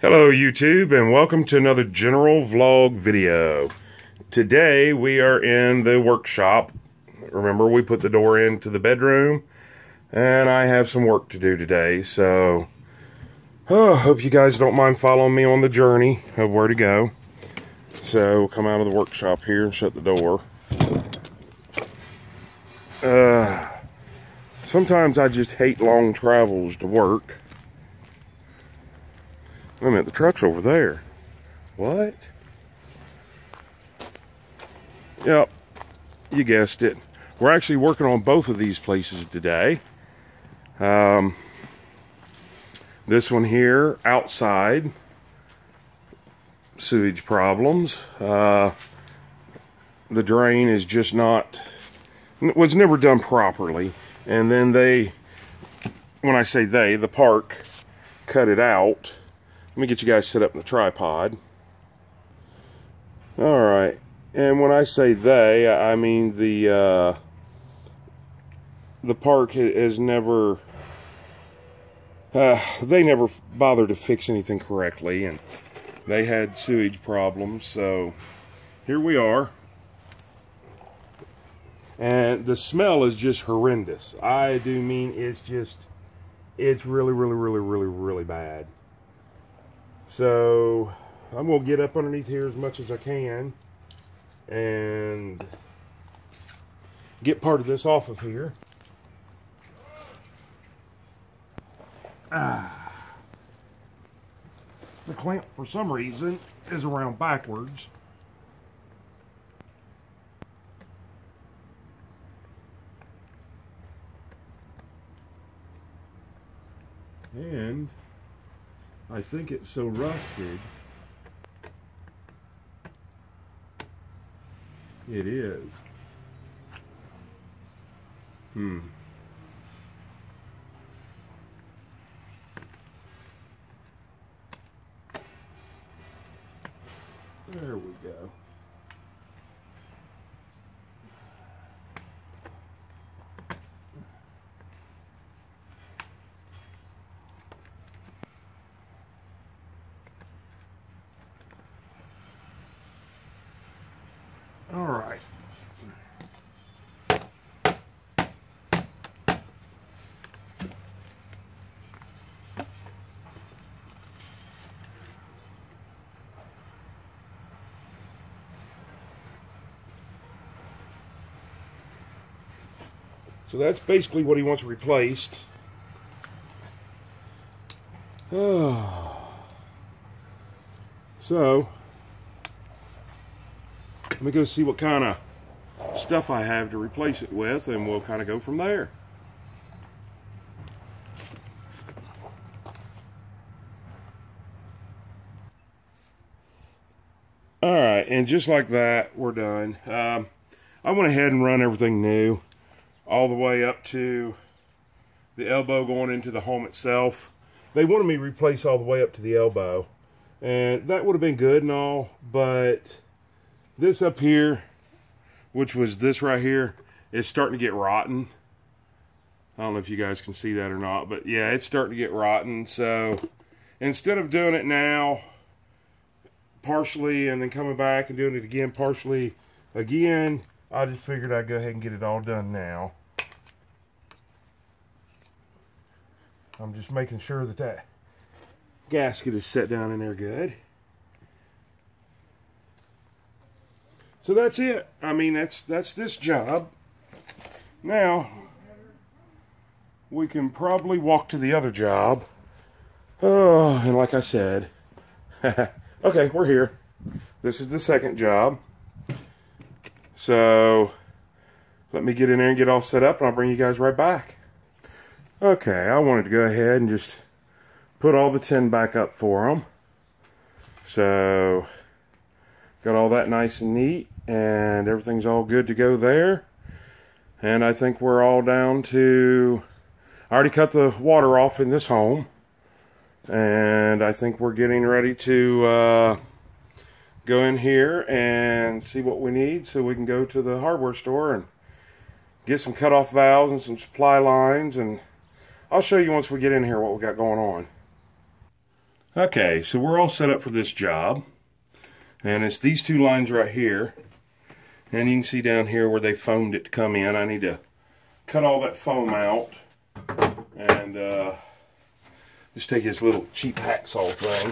Hello YouTube, and welcome to another general vlog video. Today we are in the workshop. Remember, we put the door into the bedroom, and I have some work to do today, so hope you guys don't mind following me on the journey of where to go. So we'll come out of the workshop here and shut the door. Sometimes I just hate long travels to work. Wait a minute, the truck's over there. What? Yep, you guessed it. We're actually working on both of these places today. This one here, outside, sewage problems. The drain is just not, was never done properly. And then when I say they, the park cut it out. Let me get you guys set up in the tripod. Alright, and when I say they, I mean the park has never, they never bothered to fix anything correctly, and they had sewage problems, so here we are. And the smell is just horrendous. I do mean it's really bad. So I'm going to get up underneath here as much as I can and get part of this off of here. The clamp, for some reason, is around backwards. And I think it's so rusted. It is. There we go. All right. So that's basically what he wants replaced. So let me go see what kind of stuff I have to replace it with, and we'll kind of go from there. Alright, and just like that, we're done. I went ahead and run everything new, all the way up to the elbow going into the home itself. They wanted me to replace all the way up to the elbow, and that would have been good and all, but this up here, which was this right here, is starting to get rotten. I don't know if you guys can see that or not, but yeah, it's starting to get rotten. So instead of doing it now partially and then coming back and doing it again partially again, I just figured I'd go ahead and get it all done now. I'm just making sure that that gasket is set down in there good. So that's it. I mean, that's this job. Now, we can probably walk to the other job. Oh, and like I said, okay, we're here. This is the second job. So, let me get in there and get all set up, and I'll bring you guys right back. Okay, I wanted to go ahead and just put all the tin back up for them. So, got all that nice and neat, and everything's all good to go there. And I think we're all down to, I already cut the water off in this home, and I think we're getting ready to go in here and see what we need so we can go to the hardware store and get some cutoff valves and some supply lines, and I'll show you once we get in here what we got going on. Okay, so we're all set up for this job. And it's these two lines right here. And you can see down here where they foamed it to come in. I need to cut all that foam out. And just take this little cheap hacksaw thing.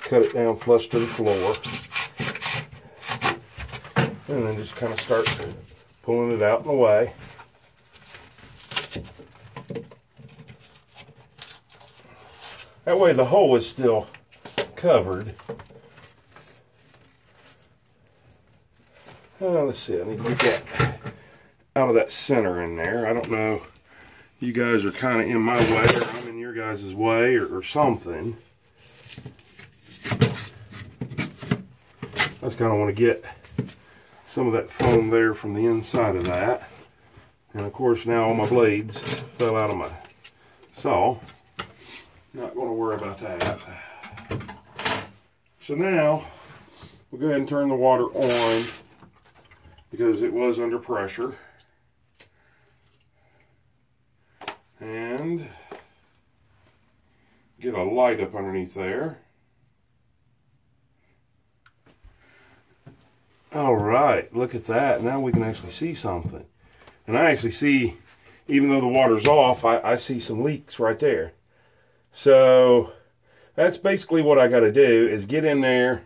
Cut it down flush to the floor. And then just kind of start pulling it out and away. That way the hole is still covered. Let's see, I need to get that out of that center in there. I don't know, you guys are kind of in my way, or I'm in your guys' way, or something. I just kind of want to get some of that foam there from the inside of that. And of course now all my blades fell out of my saw. Not going to worry about that. So now we'll go ahead and turn the water on because it was under pressure. And get a light up underneath there. All right, look at that. Now we can actually see something. And I actually see, even though the water's off, I see some leaks right there. So that's basically what I got to do, is get in there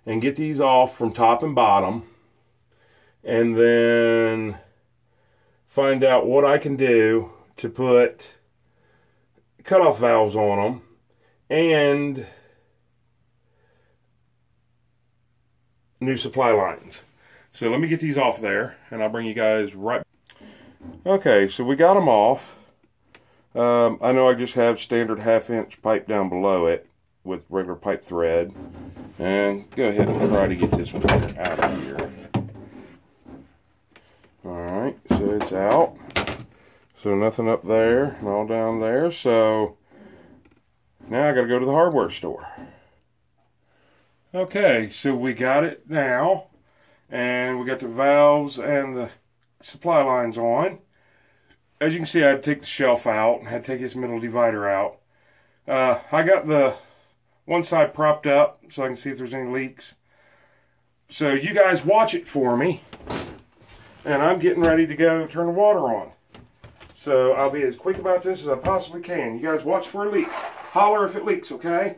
and get these off from top and bottom, and then find out what I can do to put cutoff valves on them and new supply lines. So let me get these off there and I'll bring you guys right back. Okay, so we got them off. I know I just have standard 1/2-inch pipe down below it with regular pipe thread. And go ahead and try to get this one out of here. Alright, so it's out. So nothing up there and all down there. So now I got to go to the hardware store. Okay, so we got it now. And we got the valves and the supply lines on. As you can see, I had to take the shelf out and had to take his middle divider out. I got the one side propped up so I can see if there's any leaks. So you guys watch it for me. And I'm getting ready to go turn the water on. So I'll be as quick about this as I possibly can. You guys watch for a leak. Holler if it leaks, okay?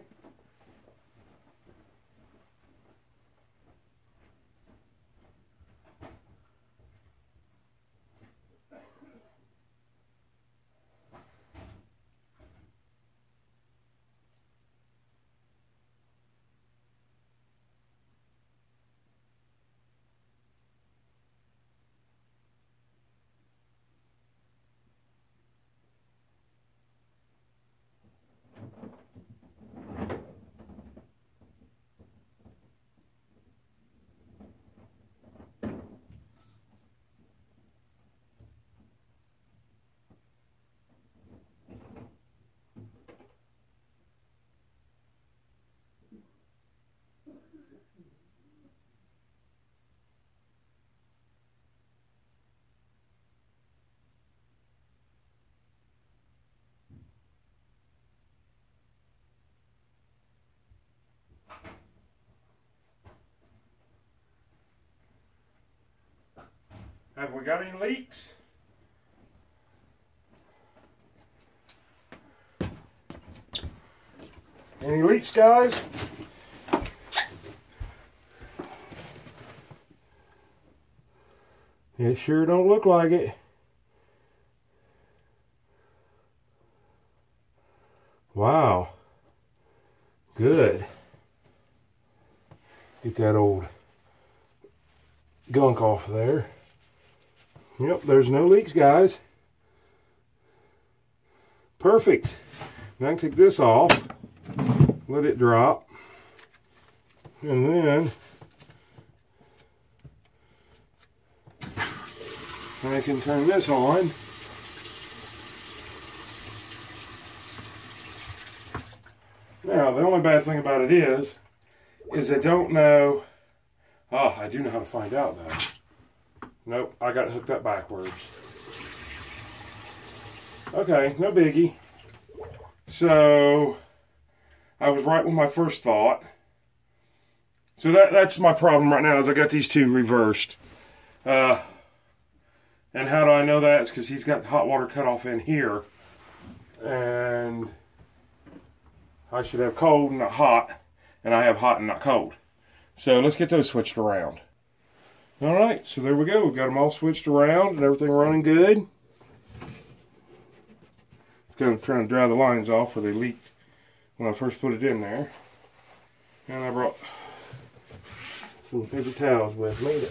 Have we got any leaks? Any leaks, guys? It sure don't look like it. Wow. Good. Get that old gunk off there. Yep, there's no leaks, guys. Perfect. Now I can take this off, let it drop, and then I can turn this on. Now, the only bad thing about it is I don't know. Oh, I do know how to find out though. Nope, I got it hooked up backwards. Okay, no biggie. So, I was right with my first thought. So that's my problem right now, is I got these two reversed. And how do I know that? It's because he's got the hot water cutoff in here. And I should have cold and not hot. And I have hot and not cold. So let's get those switched around. Alright, so there we go. We've got them all switched around and everything running good. I'm trying to dry the lines off where they leaked when I first put it in there. And I brought some paper towels with me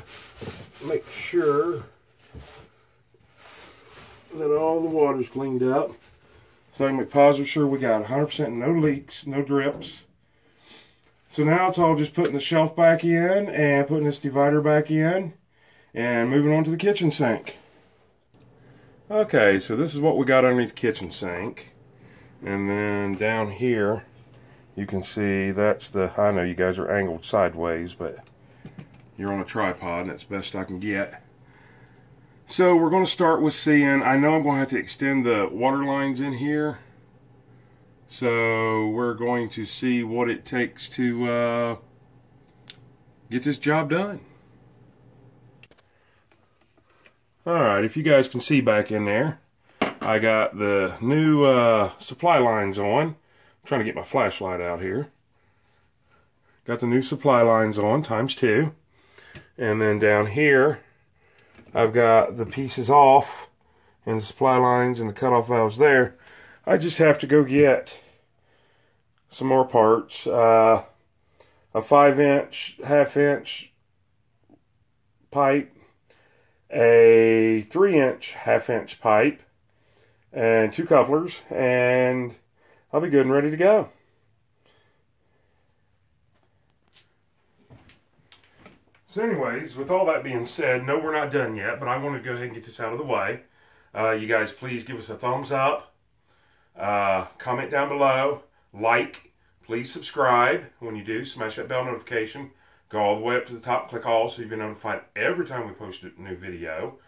to make sure that all the water's cleaned up. So I can make positive sure we got 100% no leaks, no drips. So now it's all just putting the shelf back in and putting this divider back in and moving on to the kitchen sink. Okay, so this is what we got underneath the kitchen sink. And then down here, you can see that's the, I know you guys are angled sideways, but you're on a tripod and that's the best I can get. So we're going to start with seeing, I know I'm going to have to extend the water lines in here. So we're going to see what it takes to get this job done. Alright, if you guys can see back in there, I got the new supply lines on. I'm trying to get my flashlight out here. Got the new supply lines on, ×2. And then down here, I've got the pieces off and the supply lines and the cutoff valves there. I just have to go get some more parts. A 5-inch, 1/2-inch pipe, a 3-inch, 1/2-inch pipe, and 2 couplers, and I'll be good and ready to go. So anyways, with all that being said, no, we're not done yet, but I want to go ahead and get this out of the way. You guys please give us a thumbs up, comment down below, like, please subscribe. When you do, smash that bell notification, go all the way up to the top, click all so you'll be notified every time we post a new video.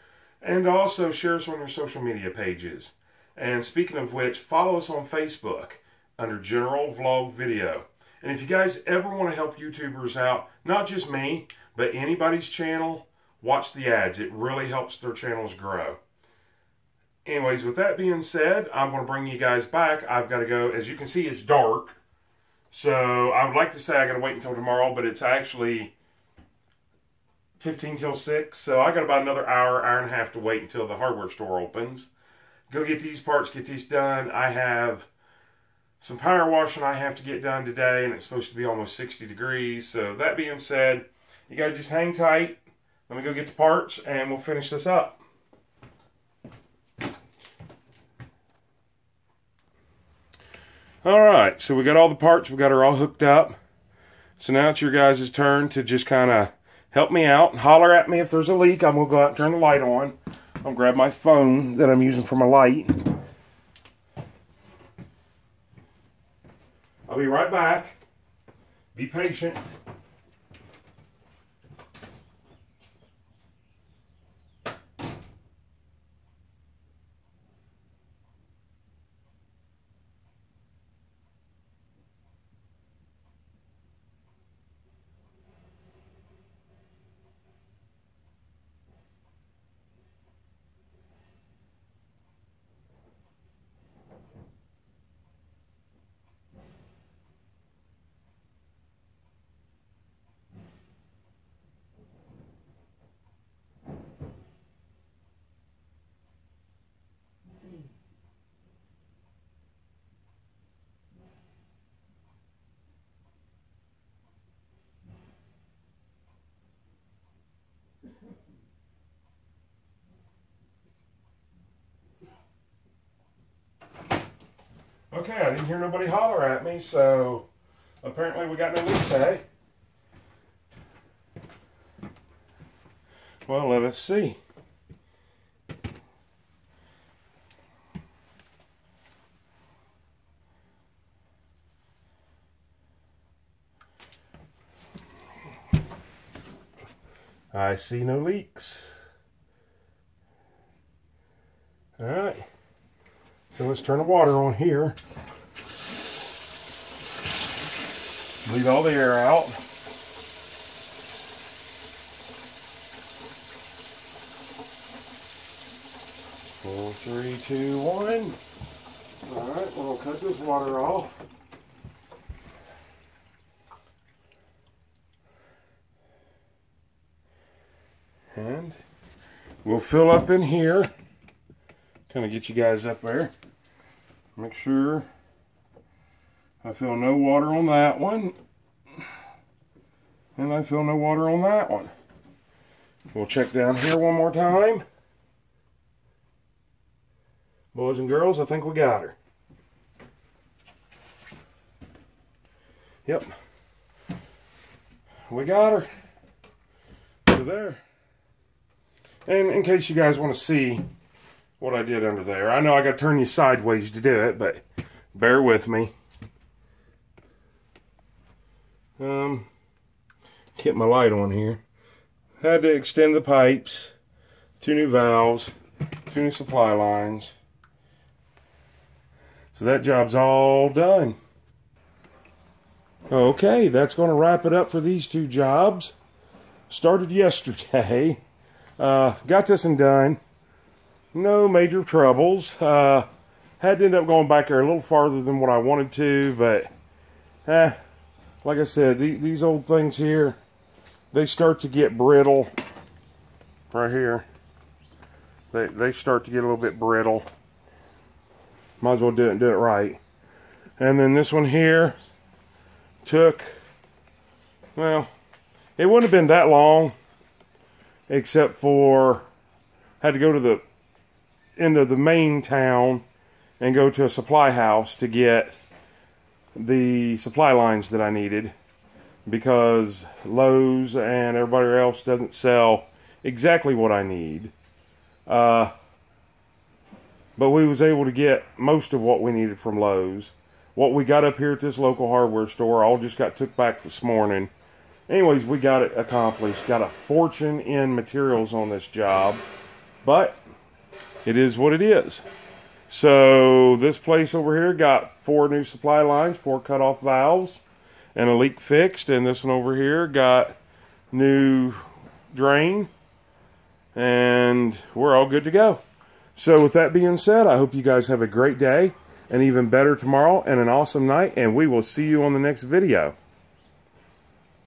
And also share us on your social media pages. And speaking of which, follow us on Facebook under General Vlog Video. And if you guys ever want to help YouTubers out, not just me, but anybody's channel, watch the ads. It really helps their channels grow. Anyways, with that being said, I'm going to bring you guys back. I've got to go. As you can see, it's dark. So I would like to say I got to wait until tomorrow, but it's actually 15 till 6. So I got about another hour, hour and a half to wait until the hardware store opens. Go get these parts, get these done. I have some power washing I have to get done today, and it's supposed to be almost 60 degrees. So that being said, you guys just hang tight. Let me go get the parts, and we'll finish this up. Alright, so we got all the parts, we got her all hooked up. So now it's your guys' turn to just kind of help me out. Holler at me if there's a leak. I'm going to go out and turn the light on. I'll grab my phone that I'm using for my light. I'll be right back. Be patient. Okay, I didn't hear nobody holler at me, so apparently we got no leaks, eh? Well, let us see. I see no leaks. Alright. So let's turn the water on here. Leave all the air out. 4, 3, 2, 1. Alright, we'll cut this water off. And we'll fill up in here. Kind of get you guys up there. Make sure I fill no water on that one. And I fill no water on that one. We'll check down here one more time. Boys and girls, I think we got her. Yep. We got her. So there. And in case you guys want to see what I did under there. I know I got to turn you sideways to do it, but bear with me. Get my light on here. Had to extend the pipes. 2 new valves. 2 new supply lines. So that job's all done. Okay, that's going to wrap it up for these 2 jobs. Started yesterday. Got this one done. No major troubles. Had to end up going back there a little farther than what I wanted to, but like I said, these old things here, they start to get brittle. Right here. They start to get a little bit brittle. Might as well do it right. And then this one here took, well, it wouldn't have been that long, except for had to go to the end of the main town and go to a supply house to get the supply lines that I needed, because Lowe's and everybody else doesn't sell exactly what I need. But we was able to get most of what we needed from Lowe's. What we got up here at this local hardware store all just got took back this morning. Anyways, we got it accomplished. Got a fortune in materials on this job. But it is what it is. So this place over here got 4 new supply lines, 4 cutoff valves, and a leak fixed. And this one over here got new drain. And we're all good to go. So with that being said, I hope you guys have a great day, an even better tomorrow, and an awesome night, and we will see you on the next video.